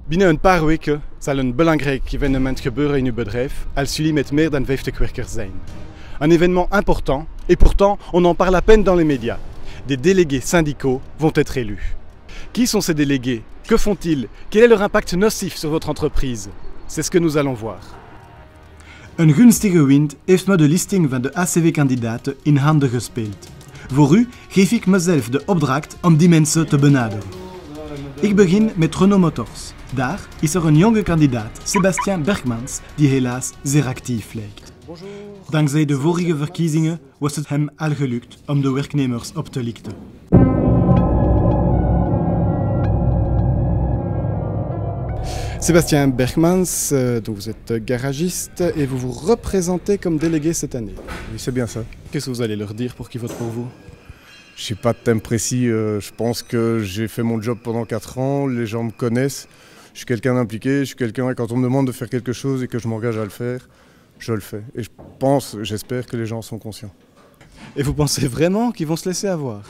Binnen een paar weken zal een belangrijk evenement gebeuren in uw bedrijf als jullie met meer dan 50 werkers zijn. Un événement important et pourtant on en parle à peine dans les médias. Des délégués syndicaux vont être élus. Qui sont ces délégués? Que font-ils? Quel est leur impact nocif sur votre entreprise? C'est ce que nous allons voir. Een gunstige wind heeft me de listing van de ACV-kandidaten in handen gespeeld. Voor u geef ik mezelf de opdracht om die mensen te benaderen. Ik begin met Renault Motors. Daar is er een jonge kandidaat, Sébastien Bergmans, die helaas zeer actief lijkt. Dankzij de vorige verkiezingen was het hem al gelukt om de werknemers op te lichten. Sébastien Bergmans, donc vous êtes garagiste et vous vous représentez comme délégué cette année. Oui, c'est bien ça. Qu'est-ce que vous allez leur dire pour qu'ils votent pour vous? Je n'ai pas de thème précis, je pense que j'ai fait mon job pendant 4 ans, les gens me connaissent, je suis quelqu'un d'impliqué, je suis quelqu'un, quand on me demande de faire quelque chose et que je m'engage à le faire, je le fais. Et je pense, j'espère que les gens sont conscients. Et vous pensez vraiment qu'ils vont se laisser avoir?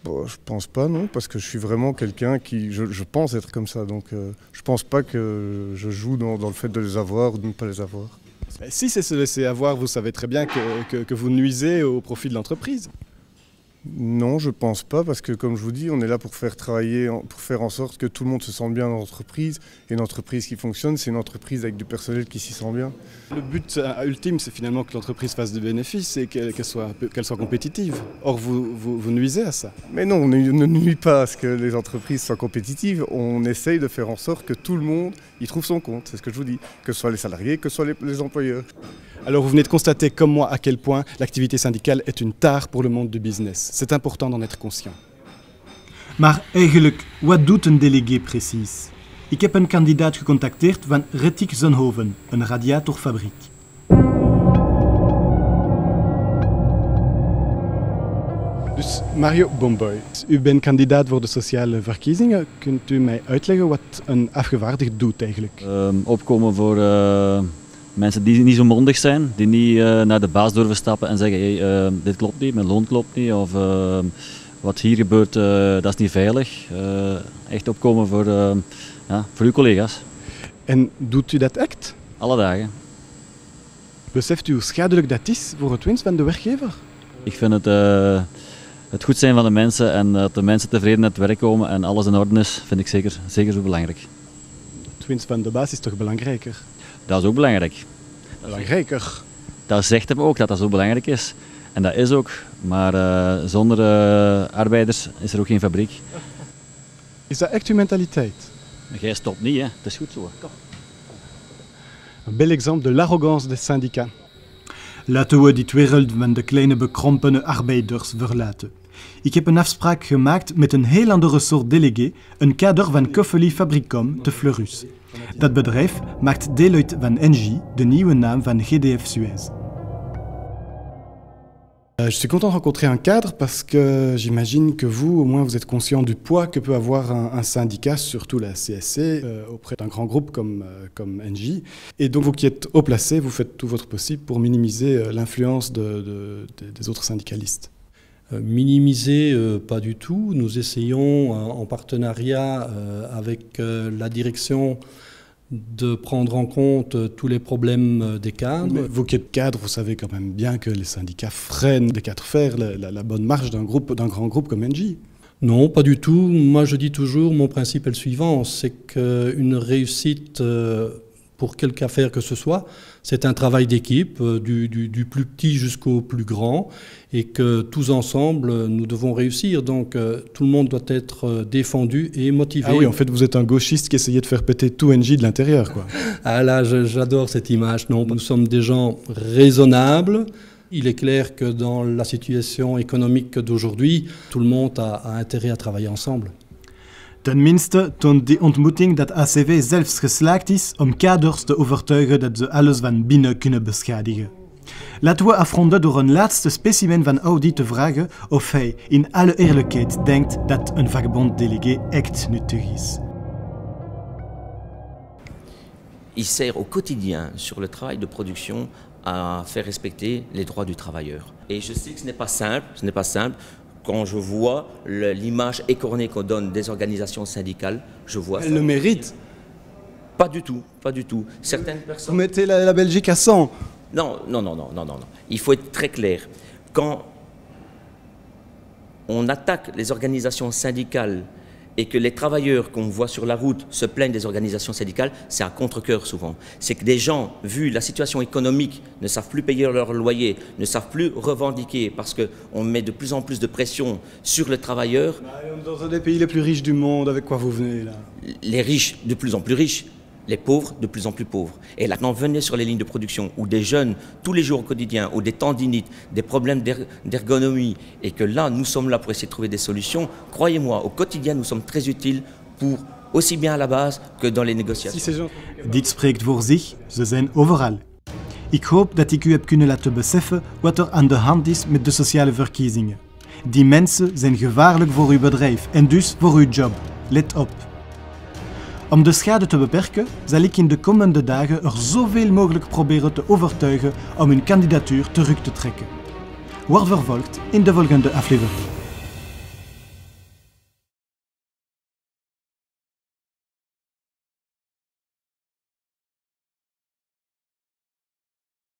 Bon, je pense pas, non, parce que je suis vraiment quelqu'un qui, je pense être comme ça, donc je pense pas que je joue dans le fait de les avoir ou de ne pas les avoir. Si c'est se laisser avoir, vous savez très bien que vous nuisez au profit de l'entreprise. Non, je pense pas, parce que comme je vous dis, on est là pour faire travailler, pour faire en sorte que tout le monde se sente bien dans l'entreprise. Et une entreprise qui fonctionne, c'est une entreprise avec du personnel qui s'y sent bien. Le but ultime, c'est finalement que l'entreprise fasse des bénéfices et qu'elle soit compétitive. Or, vous nuisez à ça. Mais non, on ne nuit pas à ce que les entreprises soient compétitives. On essaye de faire en sorte que tout le monde y trouve son compte. C'est ce que je vous dis, que ce soit les salariés, que ce soit les employeurs. Alors vous venez de constater comme moi à quel point l'activité syndicale est une tare pour le monde du business. C'est important d'en être conscient. Maar eigenlijk, wat doet een délégué precies? Ik heb een kandidaat gecontacteerd van Retic Zonhoven, een radiatorfabriek. Dus Mario Bomboy, u bent kandidaat voor de sociale verkiezingen. Kunt u mij uitleggen wat een afgevaardigd doet eigenlijk? Opkomen voor mensen die niet zo mondig zijn, die niet naar de baas durven stappen en zeggen hey, dit klopt niet, mijn loon klopt niet of wat hier gebeurt dat is niet veilig. Echt opkomen voor uw collega's. En doet u dat echt? Alle dagen. Beseft u hoe schadelijk dat is voor het winst van de werkgever? Ik vind het goed zijn van de mensen en dat de mensen tevreden naar het werk komen en alles in orde is, vind ik zeker zo belangrijk. Het winst van de baas is toch belangrijker? Dat is ook belangrijk. Belangrijker? Dat zegt hem ook dat dat zo belangrijk is. En dat is ook, maar zonder arbeiders is er ook geen fabriek. Is dat echt uw mentaliteit? Jij stopt niet, hè? Het is goed zo. Kom. Een bel exemple de l'arrogance des syndicats. Laten we dit wereld van de kleine bekrompene arbeiders verlaten. Ik heb een afspraak gemaakt met een heel andere soort délégué, een kader van Koffeli Fabricom te Fleurus. Dat bedrijf maakt deel uit van Engie, de nieuwe naam van GDF Suez. Je suis content de rencontrer un cadre parce que j'imagine que vous, au moins, vous êtes conscient du poids que peut avoir un syndicat, surtout la CSC, auprès d'un grand groupe comme Engie. Et donc vous qui êtes haut placé, vous faites tout votre possible pour minimiser l'influence des autres syndicalistes. Minimiser, pas du tout. Nous essayons, en partenariat avec la direction, de prendre en compte tous les problèmes des cadres. Mais vous qui êtes cadre, vous savez quand même bien que les syndicats freinent des quatre fers la bonne marche d'un grand groupe comme Engie. Non, pas du tout. Moi, je dis toujours, mon principe est le suivant, c'est qu'une réussite pour quelque affaire que ce soit, c'est un travail d'équipe, du plus petit jusqu'au plus grand, et que tous ensemble, nous devons réussir. Donc, tout le monde doit être défendu et motivé. Ah oui, en fait, vous êtes un gauchiste qui essayait de faire péter tout Engie de l'intérieur, quoi. Ah là, j'adore cette image. Non, nous sommes des gens raisonnables. Il est clair que dans la situation économique d'aujourd'hui, tout le monde a intérêt à travailler ensemble. Tenminste toont die ontmoeting dat ACV zelfs geslaagd is om kaders te overtuigen dat ze alles van binnen kunnen beschadigen. Laten we afronden door een laatste specimen van Audi te vragen of hij in alle eerlijkheid denkt dat een vakbond-délégué echt nuttig is. Il sert au quotidien sur le travail de production à faire respecter les droits du travailleur. Et je sais que ce n'est pas simple. Quand je vois l'image écornée qu'on donne des organisations syndicales, je vois ça. Elle le mérite. Pas du tout, pas du tout. Certaines personnes... Vous mettez la Belgique à 100. Non. Il faut être très clair. Quand on attaque les organisations syndicales et que les travailleurs qu'on voit sur la route se plaignent des organisations syndicales, c'est à contre-cœur souvent. C'est que des gens, vu la situation économique, ne savent plus payer leur loyer, ne savent plus revendiquer parce qu'on met de plus en plus de pression sur le travailleur. Dans un des pays les plus riches du monde, avec quoi vous venez là? Les riches de plus en plus riches, les pauvres de plus en plus pauvres. Et là, quand venez sur les lignes de production où des jeunes, tous les jours au quotidien, ou des tendinites, des problèmes d'ergonomie, et que là, nous sommes là pour essayer de trouver des solutions, croyez-moi, au quotidien, nous sommes très utiles pour aussi bien à la base que dans les négociations. Dit spreekt voor zich, ze zijn overal. Ik hoop dat ik u heb kunnen laten beseffen wat er aan de hand is met de sociale verkiezingen. Die mensen zijn gevaarlijk voor uw bedrijf en dus voor uw job. Let op. Om de schade te beperken, zal ik in de komende dagen er zoveel mogelijk proberen te overtuigen om hun kandidatuur terug te trekken. Wordt vervolgd in de volgende aflevering.